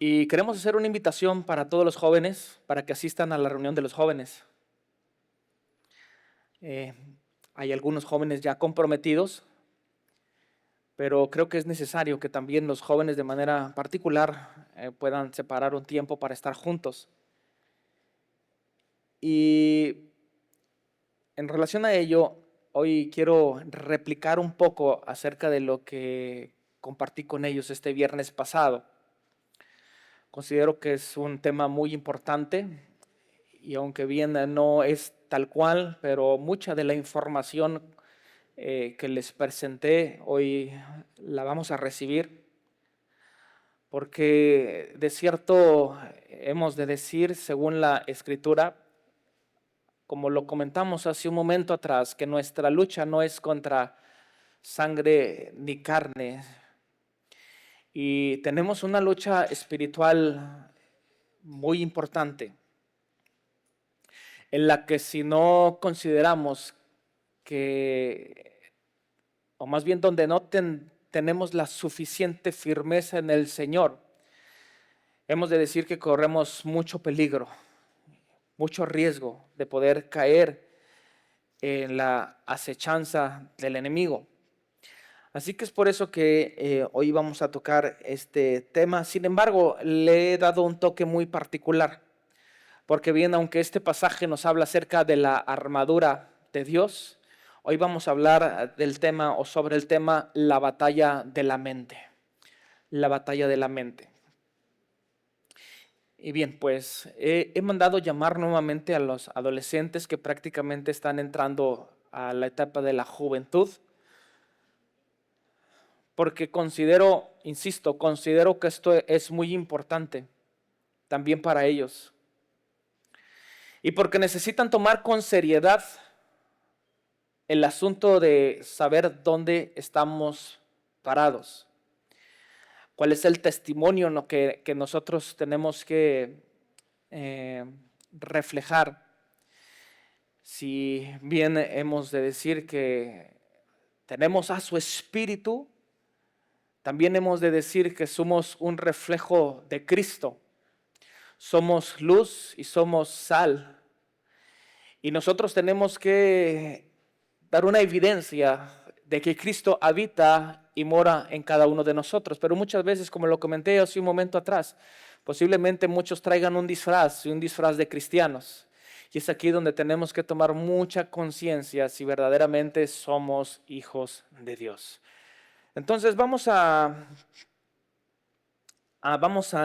Y queremos hacer una invitación para todos los jóvenes, para que asistan a la reunión de los jóvenes. Eh, Hay algunos jóvenes ya comprometidos, pero creo que es necesario que también los jóvenes de manera particular puedan separar un tiempo para estar juntos. Y en relación a ello, hoy quiero replicar un poco acerca de lo que compartí con ellos este viernes pasado. Considero que es un tema muy importante y aunque bien no es tal cual, pero mucha de la información que les presenté hoy la vamos a recibir, porque de cierto hemos de decir, según la Escritura, como lo comentamos hace un momento atrás, que nuestra lucha no es contra sangre ni carne, y tenemos una lucha espiritual muy importante, en la que si no consideramos que, o más bien donde no tenemos la suficiente firmeza en el Señor, hemos de decir que corremos mucho peligro, mucho riesgo de poder caer en la acechanza del enemigo. Así que es por eso que hoy vamos a tocar este tema. Sin embargo, le he dado un toque muy particular, porque bien, aunque este pasaje nos habla acerca de la armadura de Dios, hoy vamos a hablar del tema o sobre el tema la batalla de la mente. La batalla de la mente. Y bien, pues he mandado llamar nuevamente a los adolescentes que prácticamente están entrando a la etapa de la juventud, porque considero que esto es muy importante también para ellos. Y porque necesitan tomar con seriedad el asunto de saber dónde estamos parados. ¿Cuál es el testimonio que nosotros tenemos que reflejar? Si bien hemos de decir que tenemos a su Espíritu, también hemos de decir que somos un reflejo de Cristo. Somos luz y somos sal. Y nosotros tenemos que dar una evidencia de que Cristo habita y mora en cada uno de nosotros. Pero muchas veces, como lo comenté hace un momento atrás, posiblemente muchos traigan un disfraz de cristianos. Y es aquí donde tenemos que tomar mucha conciencia si verdaderamente somos hijos de Dios. Entonces vamos a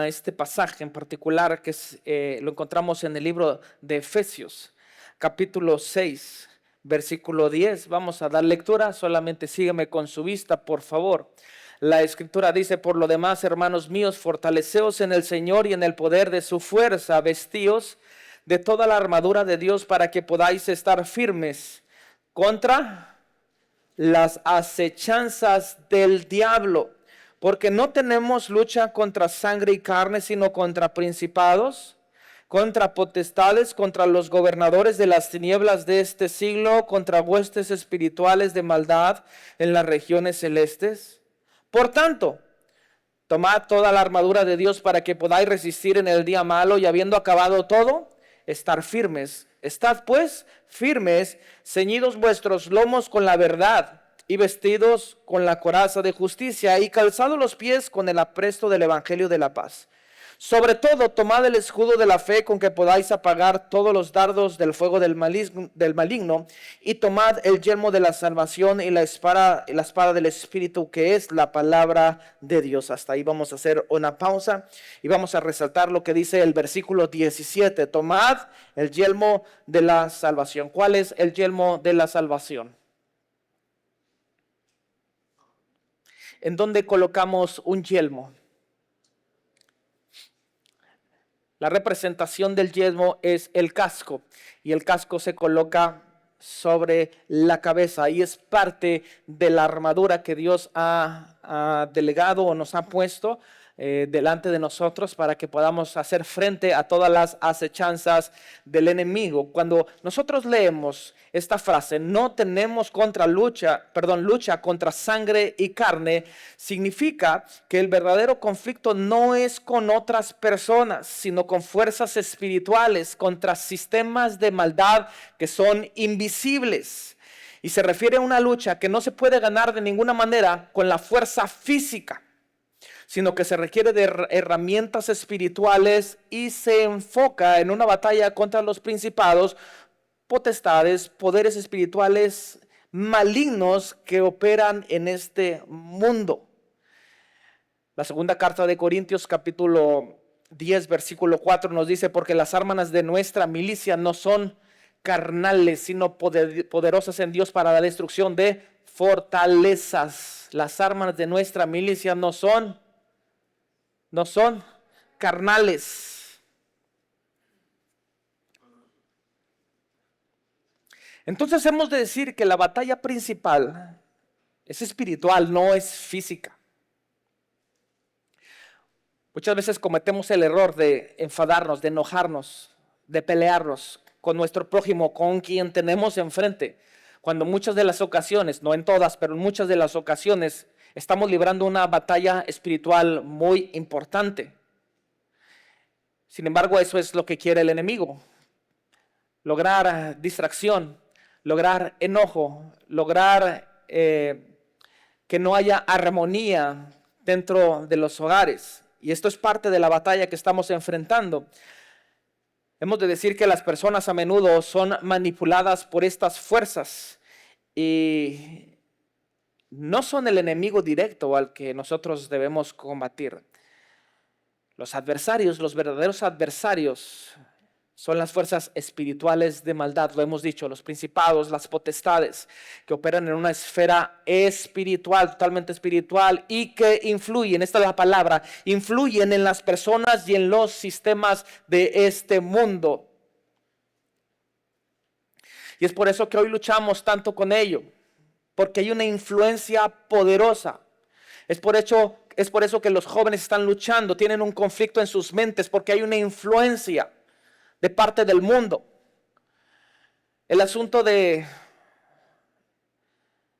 este pasaje en particular que lo encontramos en el libro de Efesios, capítulo 6, versículo 10. Vamos a dar lectura, solamente sígueme con su vista, por favor. La Escritura dice: por lo demás, hermanos míos, fortaleceos en el Señor y en el poder de su fuerza, vestíos de toda la armadura de Dios para que podáis estar firmes contra las acechanzas del diablo, porque no tenemos lucha contra sangre y carne, sino contra principados, contra potestades, contra los gobernadores de las tinieblas de este siglo, contra huestes espirituales de maldad en las regiones celestes. Por tanto, tomad toda la armadura de Dios para que podáis resistir en el día malo, y habiendo acabado todo, estar firmes. Estad pues firmes, ceñidos vuestros lomos con la verdad, y vestidos con la coraza de justicia, y calzados los pies con el apresto del evangelio de la paz. Sobre todo, tomad el escudo de la fe con que podáis apagar todos los dardos del fuego del maligno, y tomad el yelmo de la salvación y la espada del Espíritu, que es la palabra de Dios. Hasta ahí vamos a hacer una pausa y vamos a resaltar lo que dice el versículo 17. Tomad el yelmo de la salvación. ¿Cuál es el yelmo de la salvación? ¿En dónde colocamos un yelmo? La representación del yelmo es el casco, y el casco se coloca sobre la cabeza y es parte de la armadura que Dios ha delegado o nos ha puesto delante de nosotros para que podamos hacer frente a todas las acechanzas del enemigo. Cuando nosotros leemos esta frase, no tenemos lucha contra sangre y carne, significa que el verdadero conflicto no es con otras personas, sino con fuerzas espirituales, contra sistemas de maldad que son invisibles. Y se refiere a una lucha que no se puede ganar de ninguna manera con la fuerza física, sino que se requiere de herramientas espirituales y se enfoca en una batalla contra los principados, potestades, poderes espirituales malignos que operan en este mundo. La segunda carta de Corintios, capítulo 10, versículo 4 nos dice: porque las armas de nuestra milicia no son carnales, sino poderosas en Dios para la destrucción de fortalezas. Las armas de nuestra milicia no son carnales. Entonces hemos de decir que la batalla principal es espiritual, no es física. Muchas veces cometemos el error de enfadarnos, de enojarnos, de pelearnos con nuestro prójimo, con quien tenemos enfrente, cuando muchas de las ocasiones, no en todas, pero en muchas de las ocasiones, estamos librando una batalla espiritual muy importante. Sin embargo, eso es lo que quiere el enemigo: lograr distracción, lograr enojo, lograr que no haya armonía dentro de los hogares. Y esto es parte de la batalla que estamos enfrentando. Hemos de decir que las personas a menudo son manipuladas por estas fuerzas y no son el enemigo directo al que nosotros debemos combatir. Los adversarios, los verdaderos adversarios, son las fuerzas espirituales de maldad, lo hemos dicho, los principados, las potestades, que operan en una esfera espiritual, totalmente espiritual, y que influyen, esta es la palabra, influyen en las personas y en los sistemas de este mundo. Y es por eso que hoy luchamos tanto con ello, porque hay una influencia poderosa. Es por eso que los jóvenes están luchando, tienen un conflicto en sus mentes, porque hay una influencia de parte del mundo. El asunto de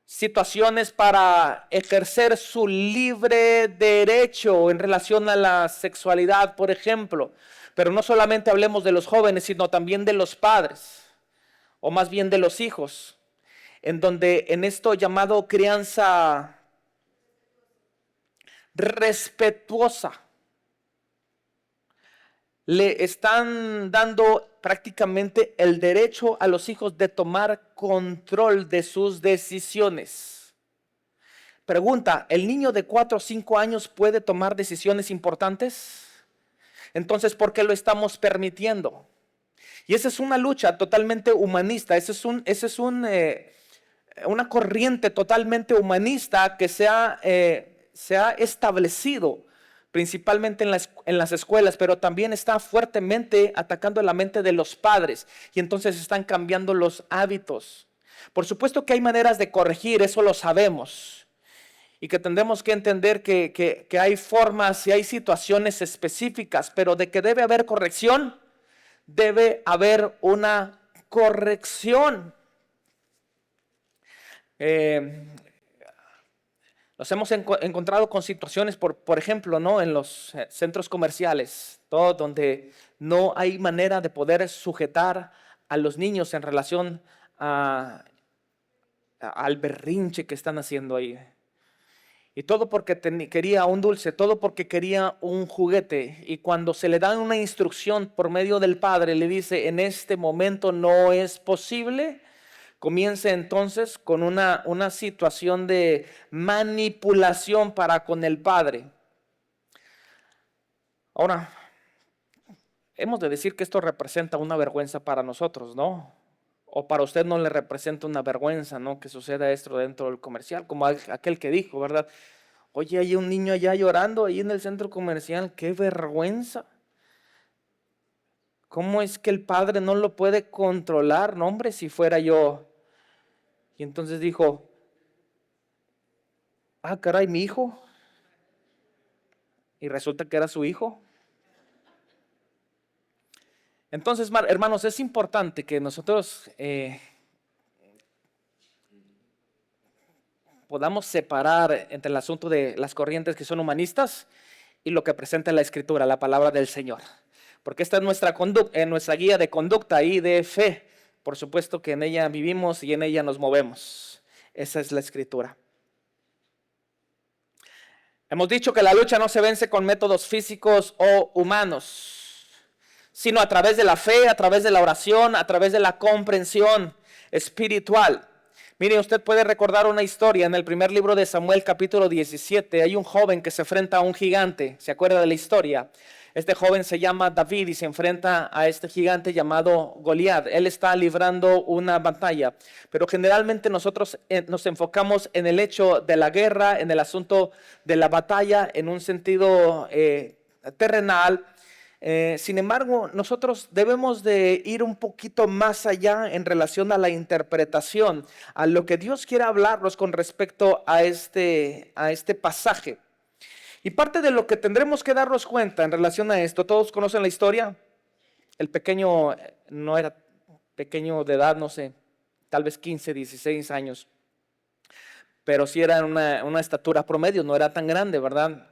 situaciones para ejercer su libre derecho en relación a la sexualidad, por ejemplo. Pero no solamente hablemos de los jóvenes, sino también de los padres, o más bien de los hijos, en donde en esto llamado crianza respetuosa, le están dando prácticamente el derecho a los hijos de tomar control de sus decisiones. Pregunta: ¿el niño de 4 o 5 años puede tomar decisiones importantes? Entonces, ¿por qué lo estamos permitiendo? Y esa es una lucha totalmente humanista, una corriente totalmente humanista que se ha establecido principalmente en las escuelas, pero también está fuertemente atacando la mente de los padres, y entonces están cambiando los hábitos. Por supuesto que hay maneras de corregir, eso lo sabemos, y que tendremos que entender que hay formas y hay situaciones específicas, pero de que debe haber corrección, debe haber una corrección. Nos hemos encontrado con situaciones, por ejemplo, ¿no?, en los centros comerciales, todo donde no hay manera de poder sujetar a los niños en relación al berrinche que están haciendo ahí. Y todo porque quería un dulce, todo porque quería un juguete. Y cuando se le da una instrucción por medio del padre, le dice: en este momento no es posible. Comienza entonces con una situación de manipulación para con el padre. Ahora, hemos de decir que esto representa una vergüenza para nosotros, ¿no? O para usted no le representa una vergüenza, ¿no?, que suceda esto dentro del comercial, como aquel que dijo, ¿verdad? Oye, hay un niño allá llorando ahí en el centro comercial, ¡qué vergüenza! ¿Cómo es que el padre no lo puede controlar? No, hombre, si fuera yo. Y entonces dijo: ah, caray, mi hijo. y resulta que era su hijo. Entonces, hermanos, es importante que nosotros podamos separar entre el asunto de las corrientes que son humanistas y lo que presenta la Escritura, la palabra del Señor. Porque esta es nuestra guía de conducta y de fe. Por supuesto que en ella vivimos y en ella nos movemos. Esa es la Escritura. Hemos dicho que la lucha no se vence con métodos físicos o humanos, sino a través de la fe, a través de la oración, a través de la comprensión espiritual. Mire, usted puede recordar una historia en el primer libro de Samuel, capítulo 17. Hay un joven que se enfrenta a un gigante. ¿Se acuerda de la historia? Este joven se llama David y se enfrenta a este gigante llamado Goliat. Él está librando una batalla, pero generalmente nosotros nos enfocamos en el hecho de la guerra, en el asunto de la batalla, en un sentido terrenal. Sin embargo, nosotros debemos de ir un poquito más allá en relación a la interpretación, a lo que Dios quiere hablarnos con respecto a este pasaje. Y parte de lo que tendremos que darnos cuenta en relación a esto, todos conocen la historia. El pequeño no era pequeño de edad, no sé, tal vez 15, 16 años, pero sí era una estatura promedio, no era tan grande, ¿verdad?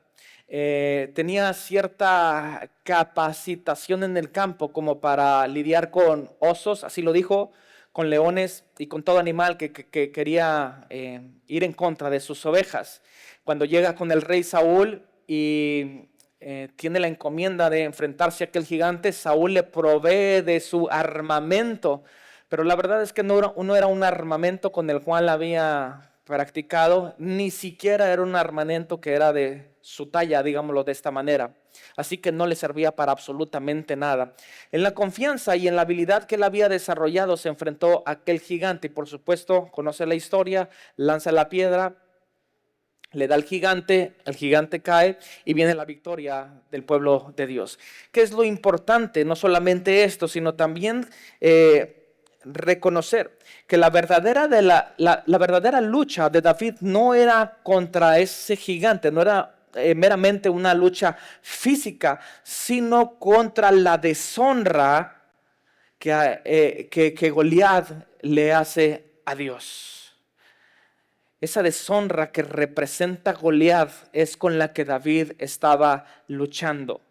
Tenía cierta capacitación en el campo como para lidiar con osos, así lo dijo, con leones y con todo animal que quería ir en contra de sus ovejas. Cuando llega con el rey Saúl y tiene la encomienda de enfrentarse a aquel gigante, Saúl le provee de su armamento, pero la verdad es que no era un armamento con el cual había practicado, ni siquiera era un armamento que era de su talla, digámoslo de esta manera. Así que no le servía para absolutamente nada. En la confianza y en la habilidad que él había desarrollado se enfrentó a aquel gigante y por supuesto conoce la historia, lanza la piedra, le da al gigante, el gigante cae y viene la victoria del pueblo de Dios. ¿Qué es lo importante? No solamente esto, sino también reconocer que la verdadera lucha de David no era contra ese gigante, no era meramente una lucha física, sino contra la deshonra que Goliat le hace a Dios. Esa deshonra que representa Goliat es con la que David estaba luchando.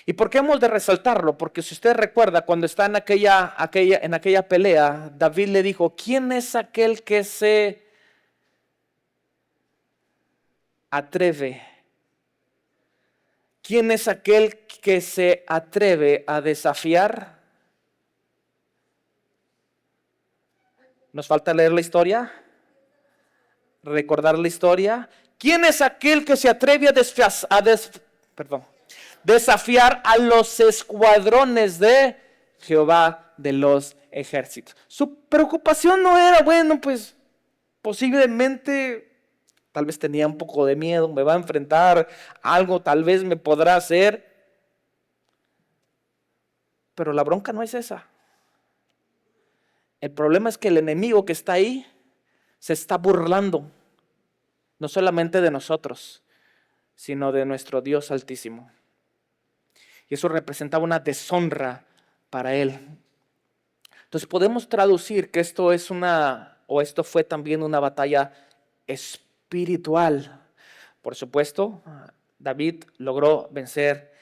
¿Y por qué hemos de resaltarlo? Porque si usted recuerda, cuando está en aquella pelea, David le dijo, ¿quién es aquel que se atreve? ¿Quién es aquel que se atreve a desafiar? ¿Nos falta leer la historia? ¿Recordar la historia? ¿Quién es aquel que se atreve a desafiar a los escuadrones de Jehová de los ejércitos? Su preocupación no era, bueno, pues posiblemente, tal vez tenía un poco de miedo, me va a enfrentar algo, tal vez me podrá hacer. Pero la bronca no es esa. El problema es que el enemigo que está ahí se está burlando, no solamente de nosotros, sino de nuestro Dios Altísimo. Y eso representaba una deshonra para él. Entonces podemos traducir que esto fue también una batalla espiritual. Por supuesto, David logró vencer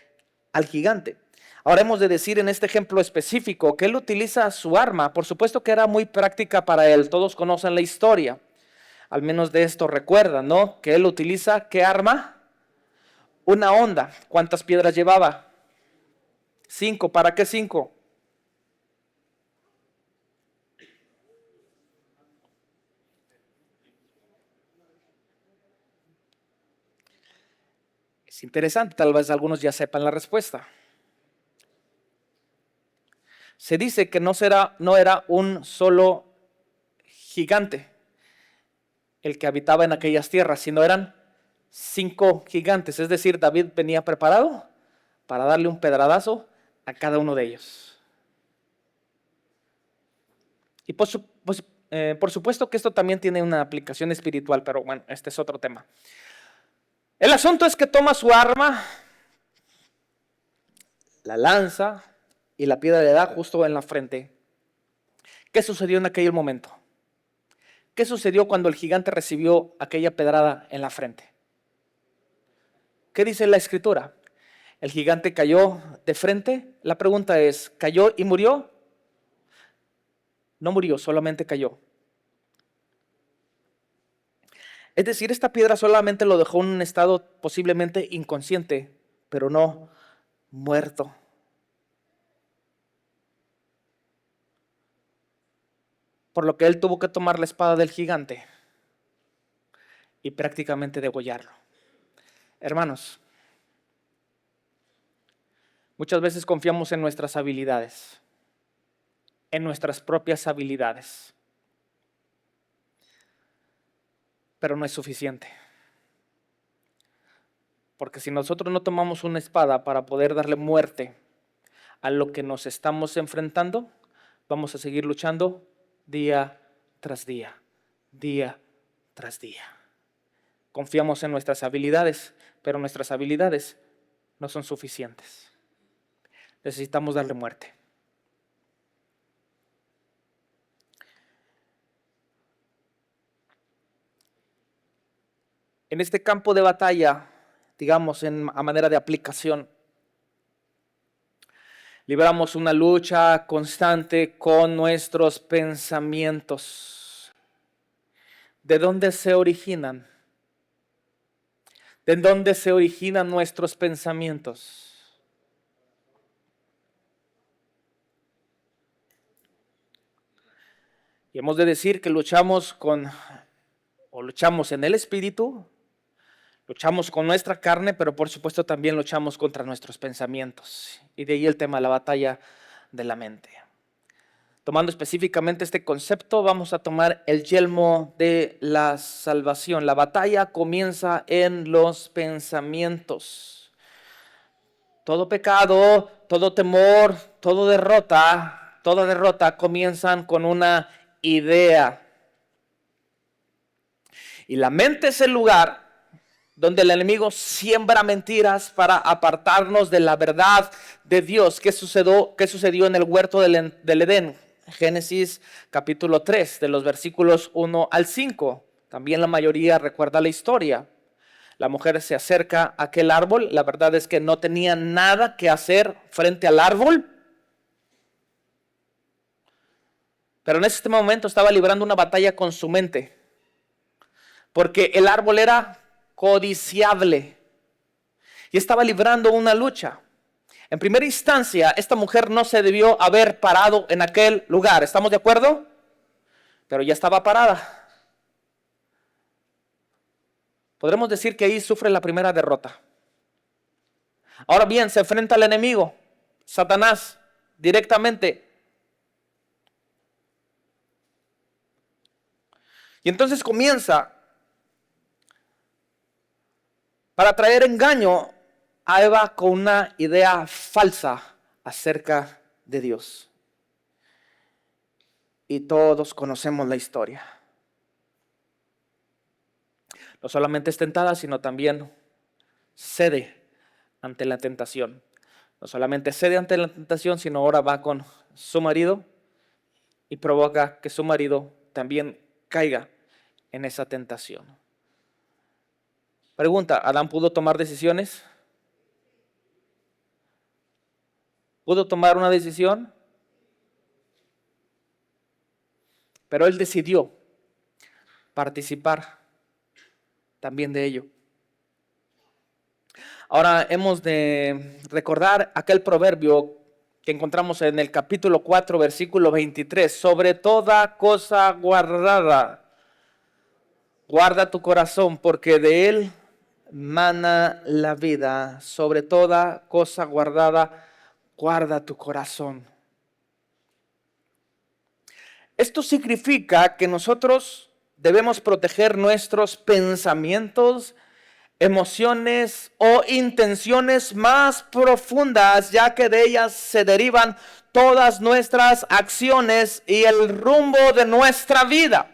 al gigante. Ahora hemos de decir en este ejemplo específico que él utiliza su arma. Por supuesto que era muy práctica para él. Todos conocen la historia. Al menos de esto recuerdan, ¿no? Que él utiliza, ¿qué arma? Una honda. ¿Cuántas piedras llevaba? 5. ¿Para qué 5? Es interesante, tal vez algunos ya sepan la respuesta. Se dice que no era un solo gigante el que habitaba en aquellas tierras, sino eran 5 gigantes. Es decir, David venía preparado para darle un pedradazo a cada uno de ellos. Y por supuesto que esto también tiene una aplicación espiritual, pero bueno, este es otro tema. El asunto es que toma su arma, la lanza y la piedra le da justo en la frente. ¿Qué sucedió en aquel momento? ¿Qué sucedió cuando el gigante recibió aquella pedrada en la frente? ¿Qué dice la escritura? El gigante cayó de frente. La pregunta es, ¿cayó y murió? No murió, solamente cayó. Es decir, esta piedra solamente lo dejó en un estado posiblemente inconsciente, pero no muerto. Por lo que él tuvo que tomar la espada del gigante y prácticamente degollarlo. Hermanos, muchas veces confiamos en nuestras habilidades, en nuestras propias habilidades, pero no es suficiente. Porque si nosotros no tomamos una espada para poder darle muerte a lo que nos estamos enfrentando, vamos a seguir luchando día tras día, día tras día. Confiamos en nuestras habilidades, pero nuestras habilidades no son suficientes. Necesitamos darle muerte. En este campo de batalla, digamos, a manera de aplicación, libramos una lucha constante con nuestros pensamientos. ¿De dónde se originan? ¿De dónde se originan nuestros pensamientos? Y hemos de decir que luchamos en el espíritu, luchamos con nuestra carne, pero por supuesto también luchamos contra nuestros pensamientos. Y de ahí el tema de la batalla de la mente. Tomando específicamente este concepto, vamos a tomar el yelmo de la salvación. La batalla comienza en los pensamientos. Todo pecado, todo temor, toda derrota comienzan con una idea. Y la mente es el lugar donde el enemigo siembra mentiras para apartarnos de la verdad de Dios. ¿Qué sucedió en el huerto del Edén? Génesis capítulo 3, de los versículos 1 al 5. También la mayoría recuerda la historia. La mujer se acerca a aquel árbol. La verdad es que no tenía nada que hacer frente al árbol. Pero en este momento estaba librando una batalla con su mente. Porque el árbol era codiciable. Y estaba librando una lucha. En primera instancia, esta mujer no se debió haber parado en aquel lugar. ¿Estamos de acuerdo? Pero ya estaba parada. Podremos decir que ahí sufre la primera derrota. Ahora bien, se enfrenta al enemigo, Satanás, directamente. Y entonces comienza para traer engaño a Eva con una idea falsa acerca de Dios. Y todos conocemos la historia. No solamente es tentada, sino también cede ante la tentación. No solamente cede ante la tentación, sino ahora va con su marido y provoca que su marido también caiga en esa tentación. Pregunta, ¿Adán pudo tomar decisiones? ¿Pudo tomar una decisión? Pero él decidió participar también de ello. Ahora hemos de recordar aquel proverbio que encontramos en el capítulo 4, versículo 23. Sobre toda cosa guardada, guarda tu corazón, porque de él mana la vida. Sobre toda cosa guardada, guarda tu corazón. Esto significa que nosotros debemos proteger nuestros pensamientos, emociones o intenciones más profundas, ya que de ellas se derivan todas nuestras acciones y el rumbo de nuestra vida.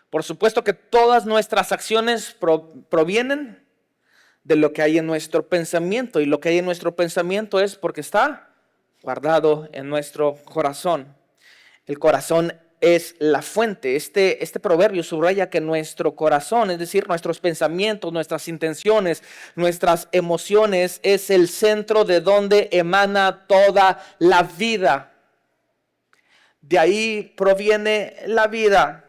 Por supuesto que todas nuestras acciones provienen de lo que hay en nuestro pensamiento, y lo que hay en nuestro pensamiento es porque está guardado en nuestro corazón. El corazón es la fuente. Este proverbio subraya que nuestro corazón, es decir, nuestros pensamientos, nuestras intenciones, nuestras emociones, es el centro de donde emana toda la vida. De ahí proviene la vida.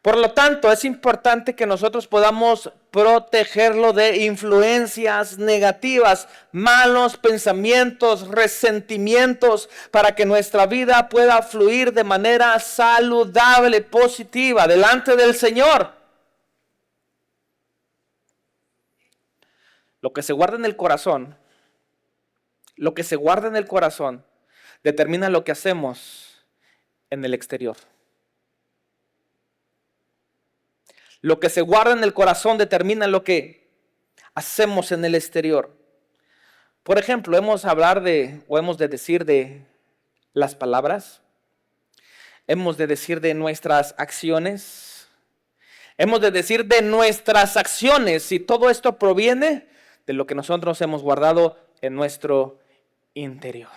Por lo tanto, es importante que nosotros podamos protegerlo de influencias negativas, malos pensamientos, resentimientos, para que nuestra vida pueda fluir de manera saludable, positiva, delante del Señor. Lo que se guarda en el corazón, determina lo que hacemos en el exterior. Lo que se guarda en el corazón determina lo que hacemos en el exterior. Por ejemplo, hemos de decir de las palabras, hemos de decir de nuestras acciones, hemos de decir de nuestras acciones, y todo esto proviene de lo que nosotros hemos guardado en nuestro interior.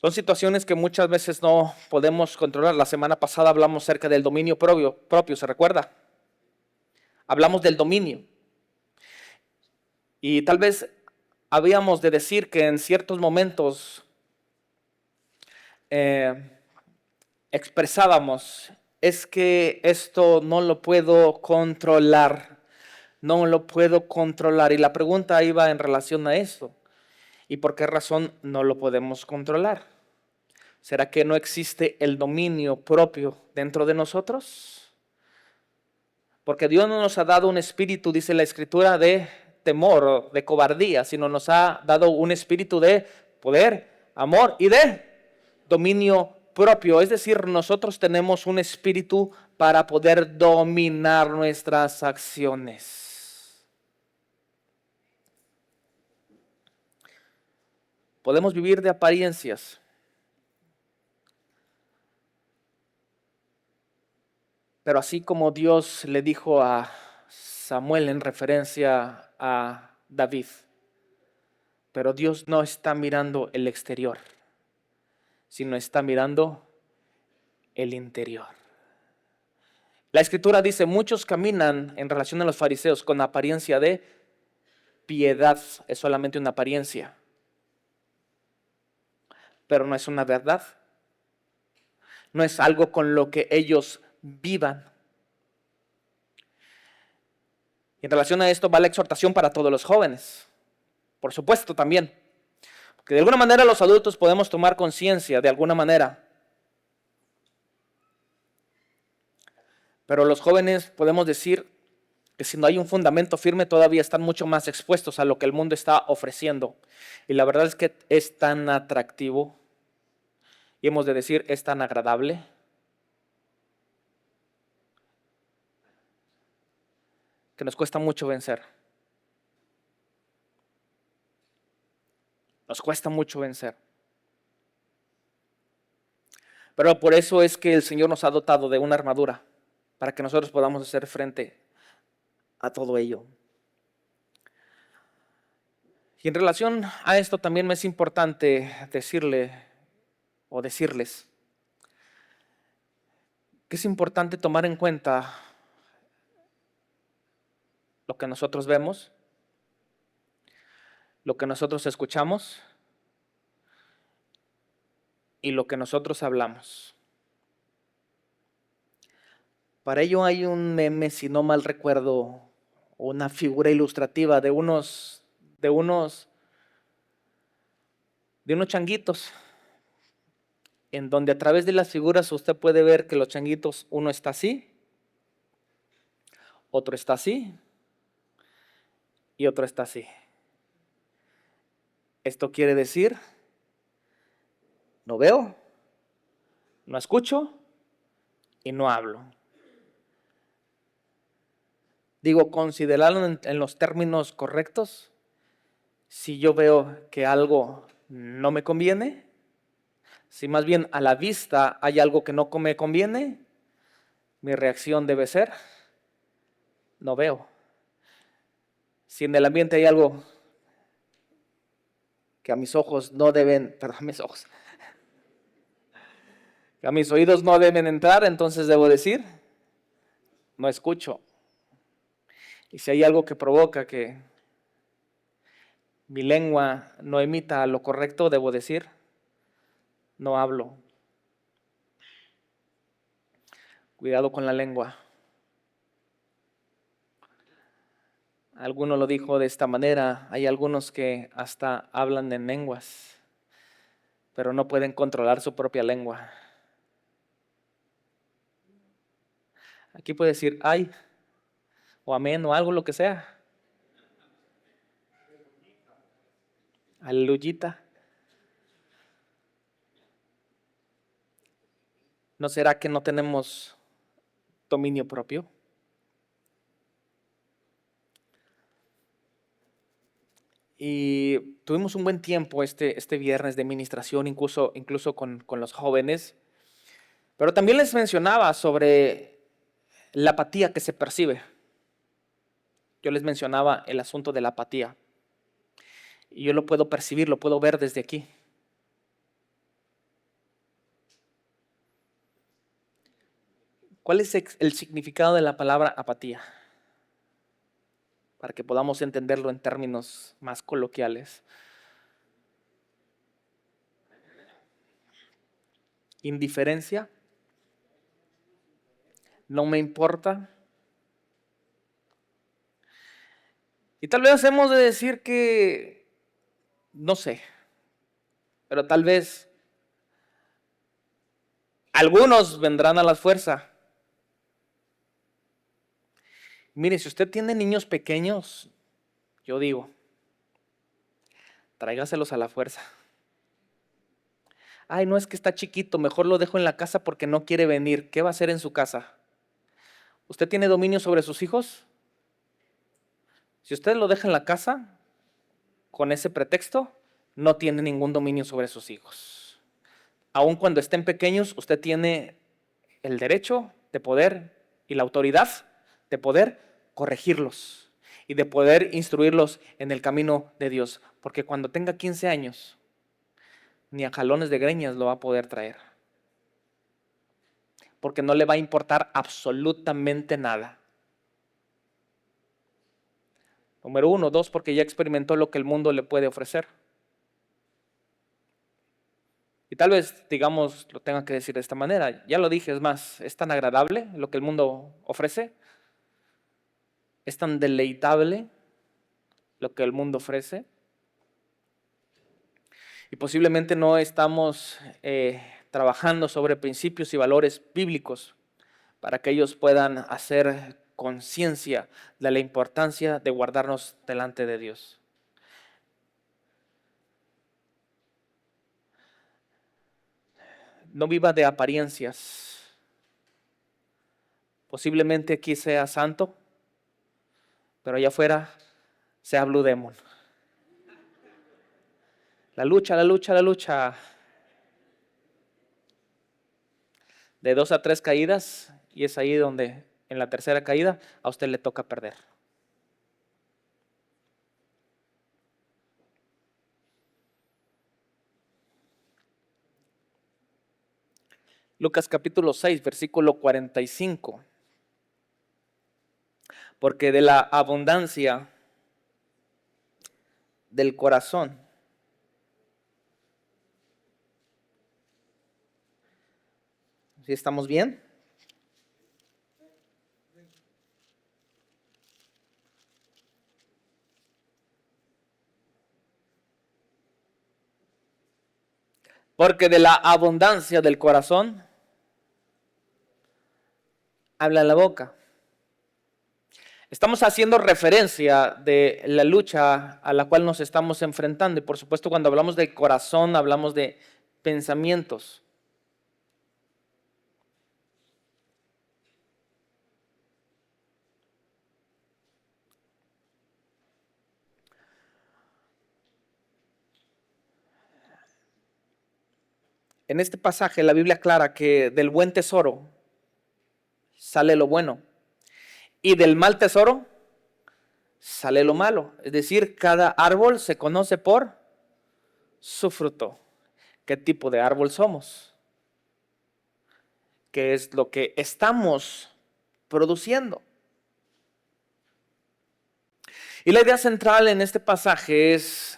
Son situaciones que muchas veces no podemos controlar. La semana pasada hablamos acerca del dominio propio, ¿se recuerda? Hablamos del dominio. Y tal vez habíamos de decir que en ciertos momentos expresábamos, es que esto no lo puedo controlar, no lo puedo controlar. Y la pregunta iba en relación a esto. ¿Y por qué razón no lo podemos controlar? ¿Será que no existe el dominio propio dentro de nosotros? Porque Dios no nos ha dado un espíritu, dice la Escritura, de temor o de cobardía, sino nos ha dado un espíritu de poder, amor y de dominio propio. Es decir, nosotros tenemos un espíritu para poder dominar nuestras acciones. Podemos vivir de apariencias. Pero así como Dios le dijo a Samuel en referencia a David, pero Dios no está mirando el exterior, sino está mirando el interior. La Escritura dice, muchos caminan en relación a los fariseos con apariencia de piedad. Es solamente una apariencia, pero no es una verdad. No es algo con lo que ellos vivan. Y en relación a esto va la exhortación para todos los jóvenes, por supuesto también, porque de alguna manera los adultos podemos tomar conciencia, de alguna manera, pero los jóvenes podemos decir que si no hay un fundamento firme todavía están mucho más expuestos a lo que el mundo está ofreciendo. Y la verdad es que es tan atractivo, y hemos de decir es tan agradable, que nos cuesta mucho vencer. Nos cuesta mucho vencer. Pero por eso es que el Señor nos ha dotado de una armadura, para que nosotros podamos hacer frente a todo ello. Y en relación a esto también me es importante decirles que es importante tomar en cuenta lo que nosotros vemos, lo que nosotros escuchamos y lo que nosotros hablamos. Para ello hay un meme, si no mal recuerdo, una figura ilustrativa de unos changuitos, en donde a través de las figuras usted puede ver que los changuitos, uno está así, otro está así y otro está así. Esto quiere decir, no veo, no escucho y no hablo. Digo, considerarlo en los términos correctos. Si yo veo que algo no me conviene, Si más bien a la vista hay algo que no me conviene, mi reacción debe ser, no veo. Si en el ambiente hay algo que a mis ojos no deben, perdón, a mis ojos, que a mis oídos no deben entrar, entonces debo decir, no escucho. Y si hay algo que provoca que mi lengua no emita lo correcto, debo decir, no hablo. Cuidado con la lengua. Alguno lo dijo de esta manera, hay algunos que hasta hablan en lenguas, pero no pueden controlar su propia lengua. Aquí puede decir ay, o amén, o algo, lo que sea. Aleluyita. ¿No será que no tenemos dominio propio? Y tuvimos un buen tiempo este viernes de ministración, incluso con los jóvenes. Pero también les mencionaba sobre la apatía que se percibe. Yo les mencionaba el asunto de la apatía. Y yo lo puedo percibir, lo puedo ver desde aquí. ¿Cuál es el significado de la palabra apatía? Para que podamos entenderlo en términos más coloquiales. Indiferencia. No me importa. Y tal vez hemos de decir que, no sé, pero tal vez algunos vendrán a la fuerza. Mire, si usted tiene niños pequeños, yo digo, tráigaselos a la fuerza. Ay, no, es que está chiquito, mejor lo dejo en la casa porque no quiere venir. ¿Qué va a hacer en su casa? ¿Usted tiene dominio sobre sus hijos? Si usted lo deja en la casa con ese pretexto, no tiene ningún dominio sobre sus hijos. Aun cuando estén pequeños, usted tiene el derecho de poder y la autoridad de poder corregirlos y de poder instruirlos en el camino de Dios. Porque cuando tenga 15 años, ni a jalones de greñas lo va a poder traer. Porque no le va a importar absolutamente nada. Número uno. Dos, porque ya experimentó lo que el mundo le puede ofrecer. Y tal vez, digamos, lo tenga que decir de esta manera. Ya lo dije, es más, es tan agradable lo que el mundo ofrece. Es tan deleitable lo que el mundo ofrece. Y posiblemente no estamos trabajando sobre principios y valores bíblicos para que ellos puedan hacer conciencia de la importancia de guardarnos delante de Dios. No viva de apariencias. Posiblemente aquí sea santo, pero allá afuera sea Blue Demon. La lucha, la lucha, la lucha. De 2 a 3 caídas, y es ahí donde en la tercera caída a usted le toca perder. Lucas capítulo 6, versículo 45. Porque de la abundancia del corazón ¿sí estamos bien? Porque de la abundancia del corazón habla la boca. Estamos haciendo referencia de la lucha a la cual nos estamos enfrentando. Y por supuesto, cuando hablamos del corazón, hablamos de pensamientos. En este pasaje la Biblia aclara que del buen tesoro sale lo bueno y del mal tesoro sale lo malo. Es decir, cada árbol se conoce por su fruto. ¿Qué tipo de árbol somos? ¿Qué es lo que estamos produciendo? Y la idea central en este pasaje es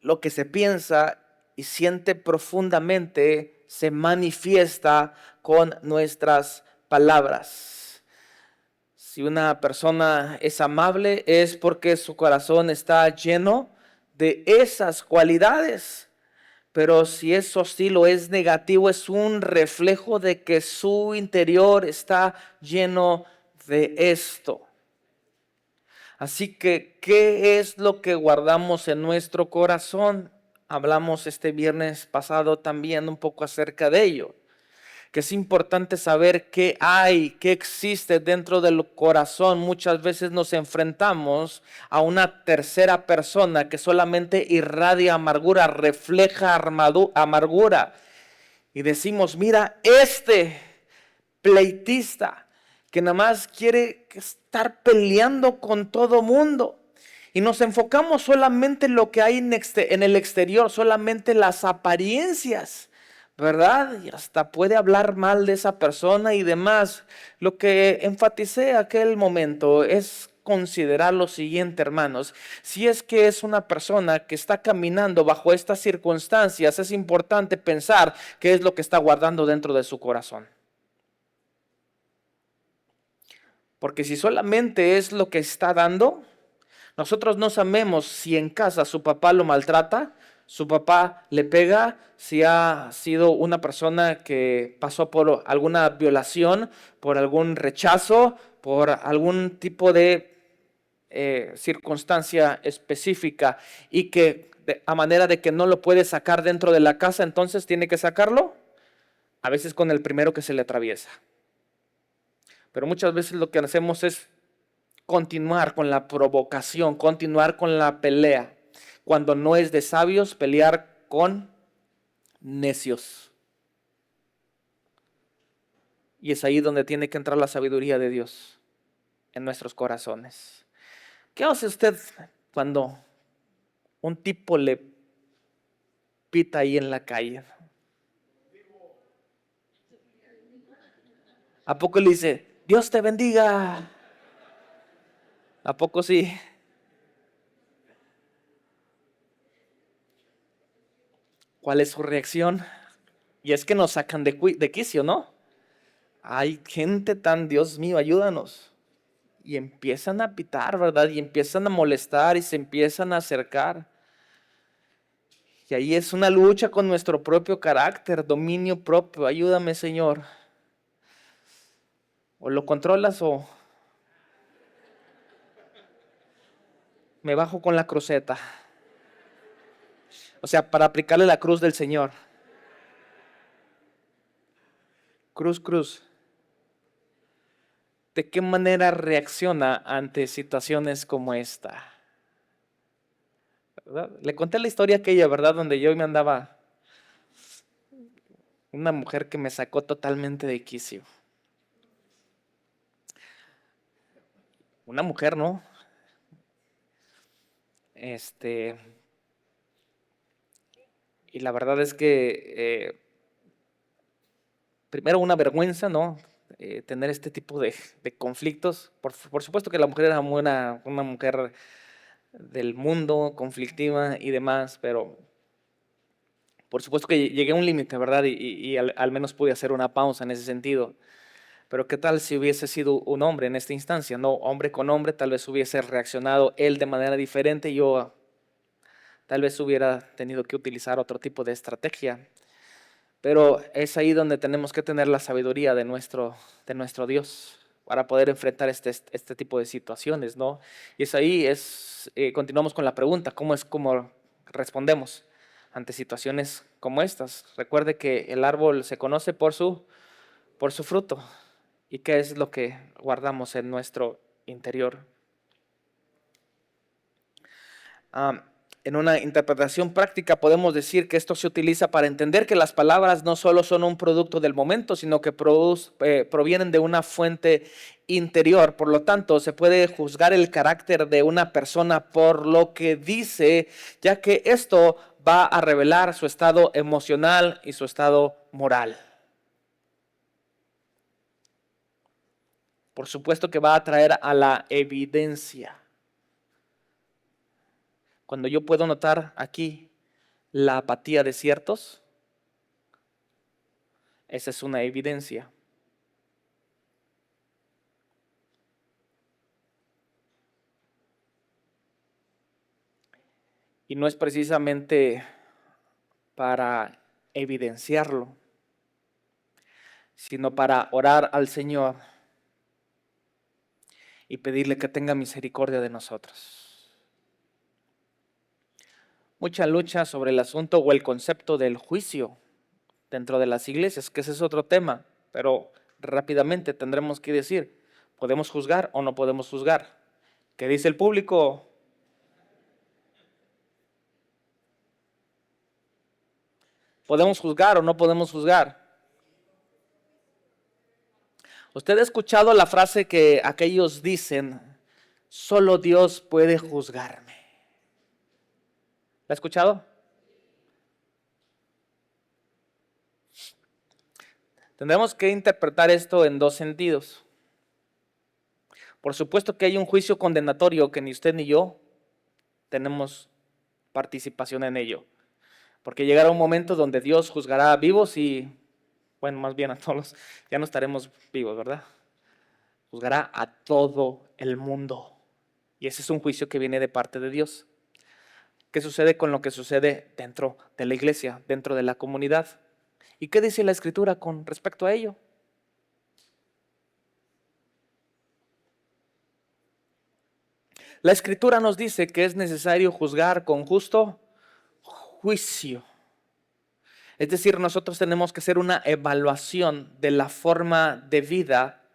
lo que se piensa y siente profundamente se manifiesta con nuestras palabras. Si una persona es amable es porque su corazón está lleno de esas cualidades. Pero si es hostil o es negativo, es un reflejo de que su interior está lleno de esto. Así que, ¿qué es lo que guardamos en nuestro corazón? Hablamos este viernes pasado también un poco acerca de ello, que es importante saber qué hay, qué existe dentro del corazón. Muchas veces nos enfrentamos a una tercera persona que solamente irradia amargura, refleja amargura. Y decimos, mira, este pleitista que nada más quiere estar peleando con todo mundo. Y nos enfocamos solamente en lo que hay en el exterior, solamente las apariencias, ¿verdad? Y hasta puede hablar mal de esa persona y demás. Lo que enfaticé aquel momento es considerar lo siguiente, hermanos. Si es que es una persona que está caminando bajo estas circunstancias, es importante pensar qué es lo que está guardando dentro de su corazón. Porque si solamente es lo que está dando, nosotros no sabemos si en casa su papá lo maltrata, su papá le pega, si ha sido una persona que pasó por alguna violación, por algún rechazo, por algún tipo de circunstancia específica y que a manera de que no lo puede sacar dentro de la casa, entonces tiene que sacarlo a veces con el primero que se le atraviesa. Pero muchas veces lo que hacemos es continuar con la provocación, continuar con la pelea, cuando no es de sabios pelear con necios. Y es ahí donde tiene que entrar la sabiduría de Dios en nuestros corazones. ¿Qué hace usted cuando un tipo le pita ahí en la calle? ¿A poco le dice, Dios te bendiga? ¿A poco sí? ¿Cuál es su reacción? Y es que nos sacan de quicio, ¿no? Hay gente tan, Dios mío, ayúdanos. Y empiezan a pitar, ¿verdad? Y empiezan a molestar y se empiezan a acercar. Y ahí es una lucha con nuestro propio carácter, dominio propio. Ayúdame, Señor. O lo controlas o me bajo con la cruceta. O sea, para aplicarle la cruz del Señor. Cruz, cruz. ¿De qué manera reacciona ante situaciones como esta? ¿Verdad? Le conté la historia aquella, ¿verdad? Donde yo me andaba, una mujer que me sacó totalmente de quicio. Una mujer, ¿no? Y la verdad es que primero una vergüenza, ¿no? Tener este tipo de conflictos. Por supuesto que la mujer era una mujer del mundo, conflictiva y demás, pero por supuesto que llegué a un límite, ¿verdad? Y al menos pude hacer una pausa en ese sentido. Pero ¿qué tal si hubiese sido un hombre en esta instancia? No, hombre con hombre, tal vez hubiese reaccionado él de manera diferente y yo tal vez hubiera tenido que utilizar otro tipo de estrategia. Pero es ahí donde tenemos que tener la sabiduría de nuestro Dios para poder enfrentar este tipo de situaciones, ¿no? Y es ahí, continuamos con la pregunta, ¿cómo es como respondemos ante situaciones como estas? Recuerde que el árbol se conoce por su fruto. ¿Y qué es lo que guardamos en nuestro interior? En una interpretación práctica podemos decir que esto se utiliza para entender que las palabras no solo son un producto del momento, sino que provienen de una fuente interior. Por lo tanto, se puede juzgar el carácter de una persona por lo que dice, ya que esto va a revelar su estado emocional y su estado moral. Por supuesto que va a traer a la evidencia. Cuando yo puedo notar aquí la apatía de ciertos, esa es una evidencia. Y no es precisamente para evidenciarlo, sino para orar al Señor y pedirle que tenga misericordia de nosotros. Mucha lucha sobre el asunto o el concepto del juicio dentro de las iglesias, que ese es otro tema, pero rápidamente tendremos que decir, ¿podemos juzgar o no podemos juzgar? ¿Qué dice el público? ¿Podemos juzgar o no podemos juzgar? Usted ha escuchado la frase que aquellos dicen, solo Dios puede juzgarme. ¿La ha escuchado? Tendremos que interpretar esto en dos sentidos. Por supuesto que hay un juicio condenatorio que ni usted ni yo tenemos participación en ello. Porque llegará un momento donde Dios juzgará a vivos y, bueno, más bien a todos, ya no estaremos vivos, ¿verdad? Juzgará a todo el mundo. Y ese es un juicio que viene de parte de Dios. ¿Qué sucede con lo que sucede dentro de la iglesia, dentro de la comunidad? ¿Y qué dice la Escritura con respecto a ello? La Escritura nos dice que es necesario juzgar con justo juicio. Es decir, nosotros tenemos que hacer una evaluación de la forma de vida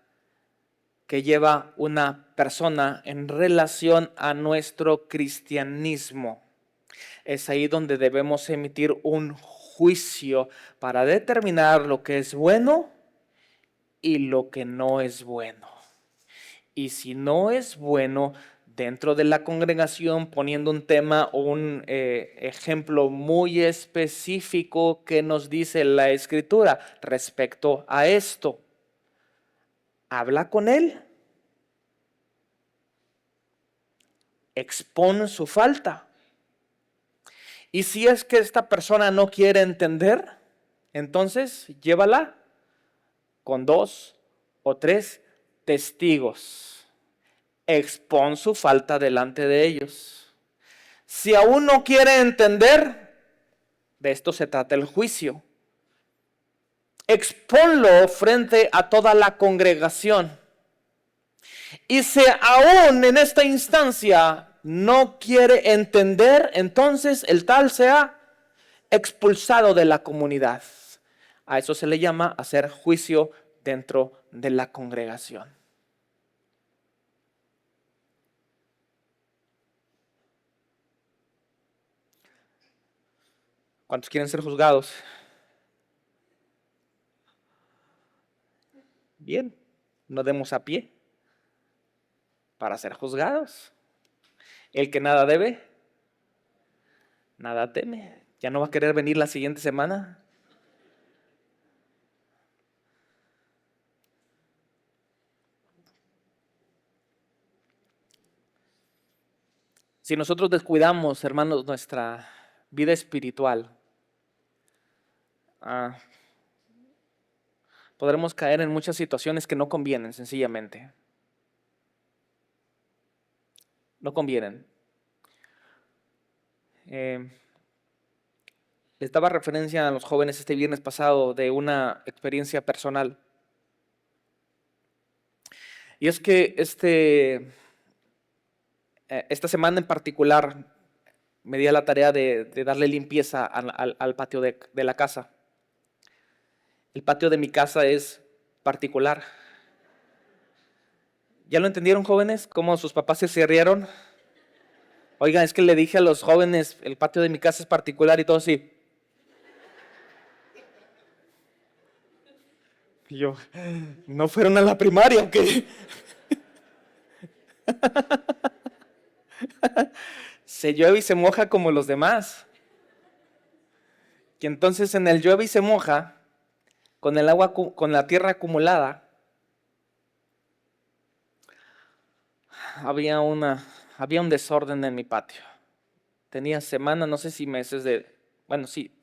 que lleva una persona en relación a nuestro cristianismo. Es ahí donde debemos emitir un juicio para determinar lo que es bueno y lo que no es bueno. Y si no es bueno, dentro de la congregación, poniendo un tema o un ejemplo muy específico que nos dice la Escritura respecto a esto. Habla con él, expone su falta. Y si es que esta persona no quiere entender, entonces llévala con 2 o 3 testigos. Expón su falta delante de ellos. Si aún no quiere entender, de esto se trata el juicio. Exponlo frente a toda la congregación. Y si aún en esta instancia no quiere entender, entonces el tal sea expulsado de la comunidad. A eso se le llama hacer juicio dentro de la congregación. ¿Cuántos quieren ser juzgados? Bien, no demos a pie para ser juzgados. El que nada debe, nada teme. ¿Ya no va a querer venir la siguiente semana? Si nosotros descuidamos, hermanos, nuestra vida espiritual, podremos caer en muchas situaciones que no convienen, sencillamente. No convienen. Les daba referencia a los jóvenes este viernes pasado de una experiencia personal. Y es que esta semana en particular me di a la tarea de darle limpieza al patio de la casa. El patio de mi casa es particular. ¿Ya lo entendieron, jóvenes? ¿Cómo sus papás se rieron? Oigan, es que le dije a los jóvenes, el patio de mi casa es particular y todo así. Y yo, ¿no fueron a la primaria o qué? Se llueve y se moja como los demás. Y entonces en el llueve y se moja, con el agua, con la tierra acumulada, había un desorden en mi patio. Tenía semanas, no sé si meses bueno, sí,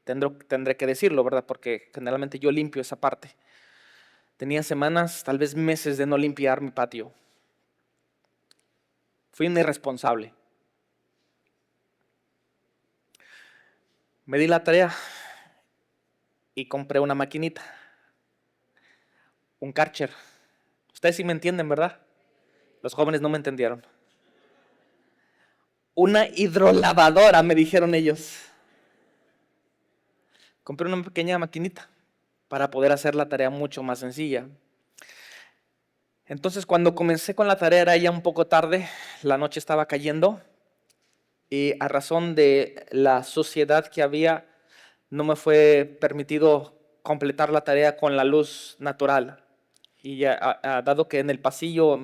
tendré que decirlo, ¿verdad? Porque generalmente yo limpio esa parte. Tenía semanas, tal vez meses de no limpiar mi patio. Fui un irresponsable. Me di la tarea y compré una maquinita, un Karcher. Ustedes sí me entienden, ¿verdad? Los jóvenes no me entendieron. Una hidrolavadora, me dijeron ellos. Compré una pequeña maquinita para poder hacer la tarea mucho más sencilla. Entonces, cuando comencé con la tarea era ya un poco tarde, la noche estaba cayendo y a razón de la suciedad que había, no me fue permitido completar la tarea con la luz natural. Y ya, dado que en el pasillo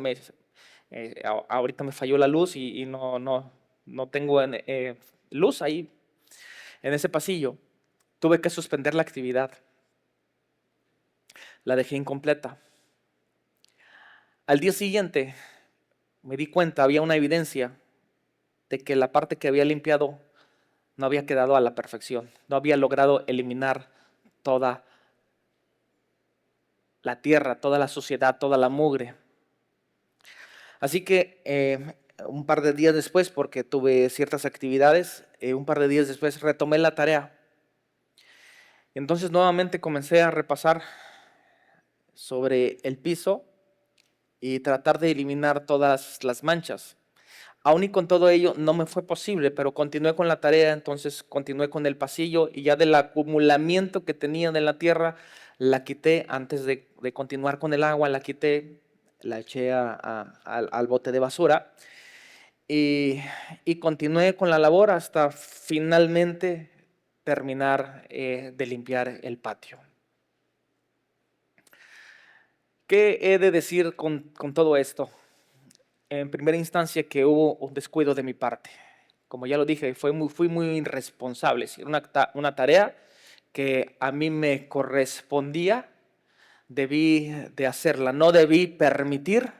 ahorita me falló la luz y no tengo luz ahí en ese pasillo, tuve que suspender la actividad. La dejé incompleta. Al día siguiente me di cuenta, había una evidencia de que la parte que había limpiado no había quedado a la perfección, no había logrado eliminar toda la tierra, toda la suciedad, toda la mugre. Así que un par de días después, porque tuve ciertas actividades, un par de días después retomé la tarea. Entonces nuevamente comencé a repasar sobre el piso y tratar de eliminar todas las manchas. Aún y con todo ello no me fue posible, pero continué con la tarea, entonces continué con el pasillo y ya del acumulamiento que tenía de la tierra, la quité antes de continuar con el agua, la quité, la eché al bote de basura y continué con la labor hasta finalmente terminar de limpiar el patio. ¿Qué he de decir con todo esto? En primera instancia que hubo un descuido de mi parte. Como ya lo dije, fui muy irresponsable. Una tarea que a mí me correspondía, debí de hacerla. No debí permitir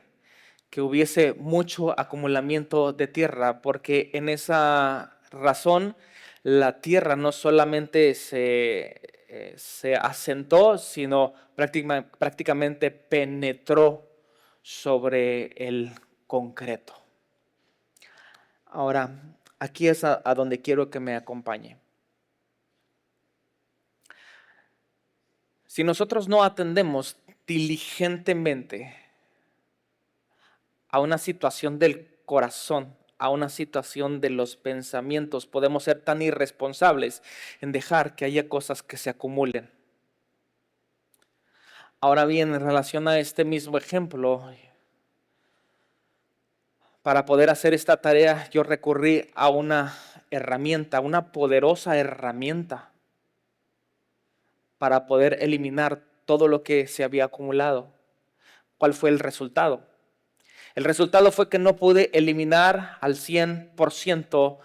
que hubiese mucho acumulamiento de tierra, porque en esa razón la tierra no solamente se asentó, sino prácticamente penetró sobre el concreto. Ahora, aquí es a donde quiero que me acompañe. Si nosotros no atendemos diligentemente a una situación del corazón, a una situación de los pensamientos, podemos ser tan irresponsables en dejar que haya cosas que se acumulen. Ahora bien, en relación a este mismo ejemplo, para poder hacer esta tarea, yo recurrí a una herramienta, una poderosa herramienta para poder eliminar todo lo que se había acumulado. ¿Cuál fue el resultado? El resultado fue que no pude eliminar al 100%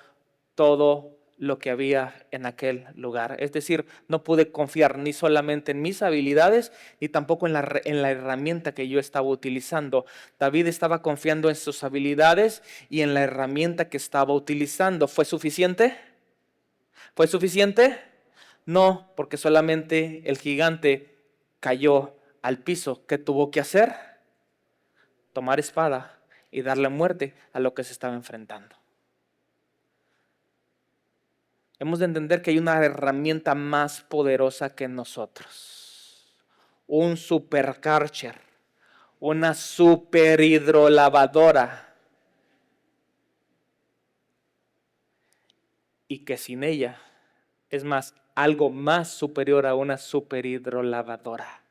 todo lo que había en aquel lugar. Es decir, no pude confiar ni solamente en mis habilidades, ni tampoco en la herramienta que yo estaba utilizando. David estaba confiando en sus habilidades y en la herramienta que estaba utilizando. ¿Fue suficiente? ¿Fue suficiente? No, porque solamente el gigante cayó al piso. ¿Qué tuvo que hacer? Tomar espada y darle muerte a lo que se estaba enfrentando. Hemos de entender que hay una herramienta más poderosa que nosotros. Un super Karcher, una super hidrolavadora. Y que sin ella, es más, algo más superior a una super hidrolavadora.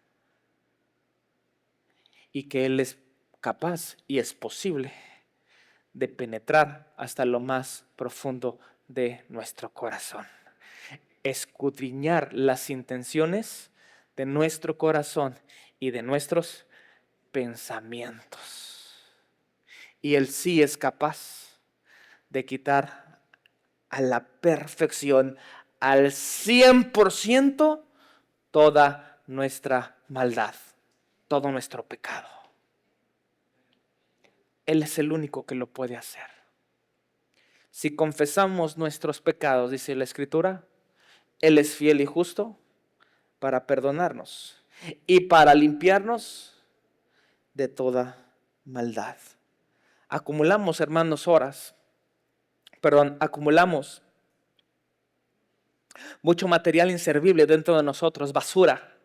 Y que Él es capaz y es posible de penetrar hasta lo más profundo de nuestro corazón. Escudriñar las intenciones de nuestro corazón y de nuestros pensamientos. Y Él sí es capaz de quitar a la perfección, al 100%, toda nuestra maldad, todo nuestro pecado. Él es el único que lo puede hacer. Si confesamos nuestros pecados, dice la Escritura, Él es fiel y justo para perdonarnos y para limpiarnos de toda maldad. Acumulamos, hermanos, acumulamos mucho material inservible dentro de nosotros, basura.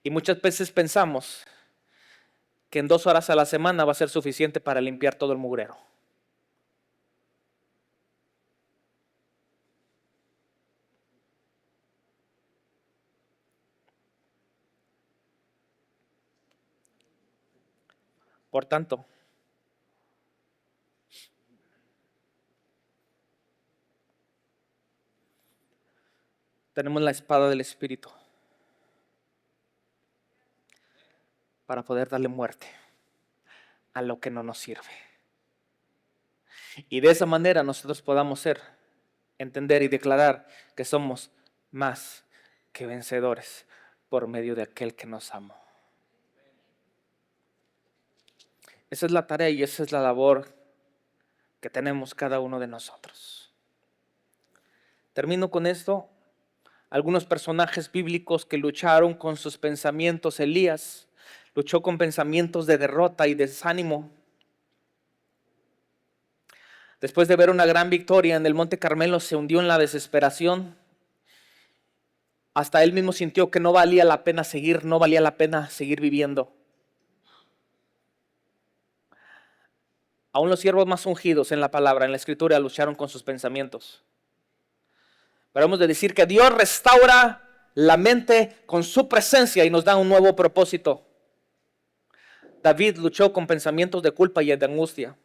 Y muchas veces pensamos que en 2 horas a la semana va a ser suficiente para limpiar todo el mugrero. Por tanto, tenemos la espada del Espíritu para poder darle muerte a lo que no nos sirve. Y de esa manera nosotros podamos entender y declarar que somos más que vencedores por medio de aquel que nos amó. Esa es la tarea y esa es la labor que tenemos cada uno de nosotros. Termino con esto. Algunos personajes bíblicos que lucharon con sus pensamientos. Elías luchó con pensamientos de derrota y desánimo. Después de ver una gran victoria en el Monte Carmelo, se hundió en la desesperación. Hasta él mismo sintió que no valía la pena seguir viviendo. Aún los siervos más ungidos en la palabra, en la Escritura, lucharon con sus pensamientos. Pero hemos de decir que Dios restaura la mente con su presencia y nos da un nuevo propósito. David luchó con pensamientos de culpa y de angustia.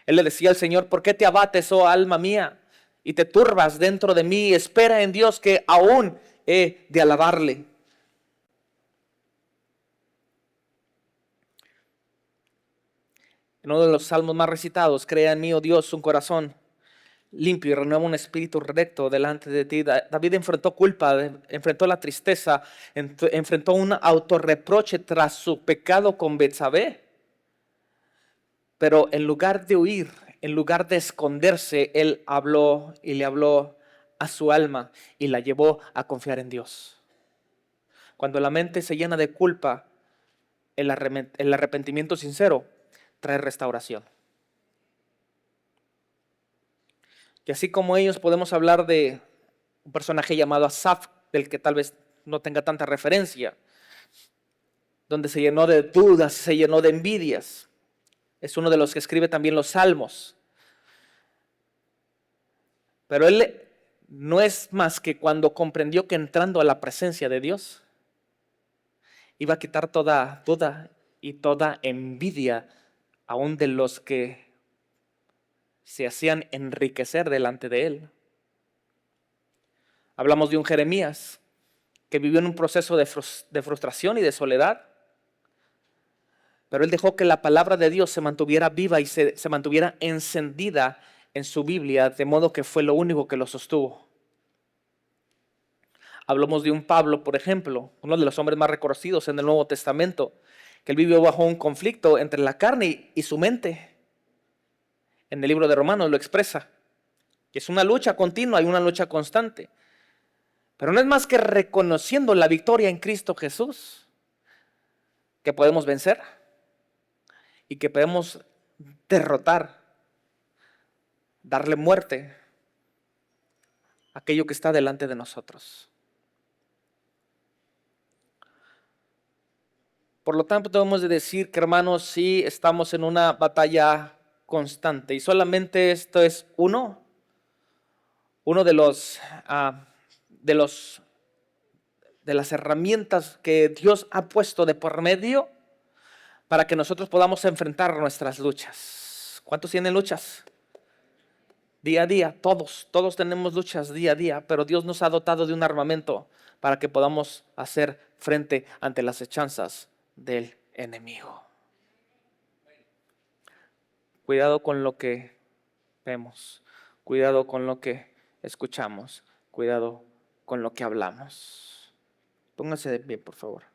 Él le decía al Señor: ¿por qué te abates, oh alma mía, y te turbas dentro de mí? Espera en Dios, que aún he de alabarle. En uno de los salmos más recitados: crea en mí, oh Dios, un corazón limpio y renueva un espíritu recto delante de ti. David enfrentó culpa, enfrentó la tristeza, enfrentó un autorreproche tras su pecado con Betsabé. Pero en lugar de huir, en lugar de esconderse, él habló y le habló a su alma y la llevó a confiar en Dios. Cuando la mente se llena de culpa, el arrepentimiento sincero trae restauración. Y así como ellos, podemos hablar de un personaje llamado Asaf, del que tal vez no tenga tanta referencia, donde se llenó de dudas, se llenó de envidias. Es uno de los que escribe también los salmos. Pero él no es más que cuando comprendió que entrando a la presencia de Dios iba a quitar toda duda y toda envidia, aún de los que se hacían enriquecer delante de él. Hablamos de un Jeremías que vivió en un proceso de frustración y de soledad, pero él dejó que la palabra de Dios se mantuviera viva y se mantuviera encendida en su Biblia, de modo que fue lo único que lo sostuvo. Hablamos de un Pablo, por ejemplo, uno de los hombres más reconocidos en el Nuevo Testamento, que él vivió bajo un conflicto entre la carne y su mente. En el libro de Romanos lo expresa. Y es una lucha continua y una lucha constante. Pero no es más que reconociendo la victoria en Cristo Jesús que podemos vencer y que podemos derrotar, darle muerte a aquello que está delante de nosotros. Por lo tanto, debemos de decir que, hermanos, sí estamos en una batalla constante, y solamente esto es uno de las herramientas que Dios ha puesto de por medio para que nosotros podamos enfrentar nuestras luchas. ¿Cuántos tienen luchas? Día a día, todos tenemos luchas día a día, pero Dios nos ha dotado de un armamento para que podamos hacer frente ante las hechanzas del enemigo. Cuidado con lo que vemos, cuidado con lo que escuchamos, cuidado con lo que hablamos. Pónganse de pie, por favor.